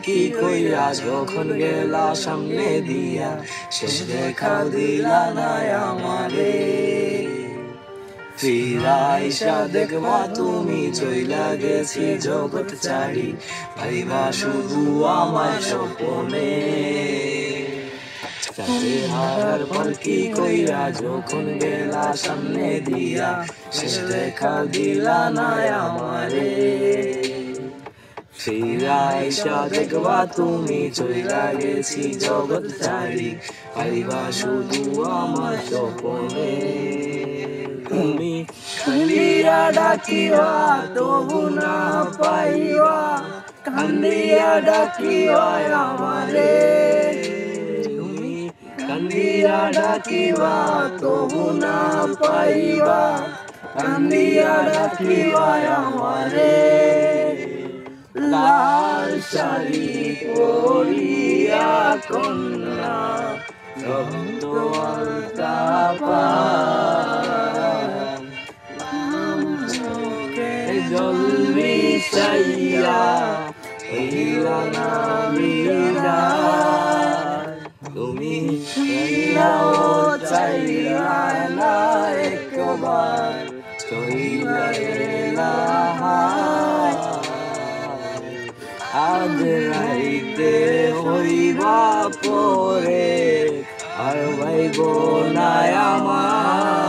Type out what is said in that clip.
কি কইরা যখন গেলা সামনে দিয়া, শেষ দেখা দিলা না আমারে। ফিরা আইসা দেখবা তুমি চইলা গেছি জগৎ ছাড়ি, ভাইবা শুধু আমার স্বপনে। হারার পর কি কইরা যখন গেলা সামনে দিয়া, শেষ দেখা দিলা না আমারে। ফিরা আইসা দেখবা তুমি চইলা গেছি জগৎ ছাড়ি, ভাইবা শুধু আমার স্বপনে। তুমি কান্দিয়া ডাকিবা তবু না পাইবা, কান্দিয়া ডাকিবা আমারে। তুমি কান্দিয়া ডাকিবা তবু না পাইবা, কান্দিয়া ডাকিবা আমারে। লাল শাড়ি পরিয়া কন্যা রক্ত আলতা পান, জল মিশাইয়া হইলা না বিদায়। তুমি চাইলাও চাইলা না একবার, চইলা গেলা আজ রাইতে হইবা পরে, আর ভাইব না আমার।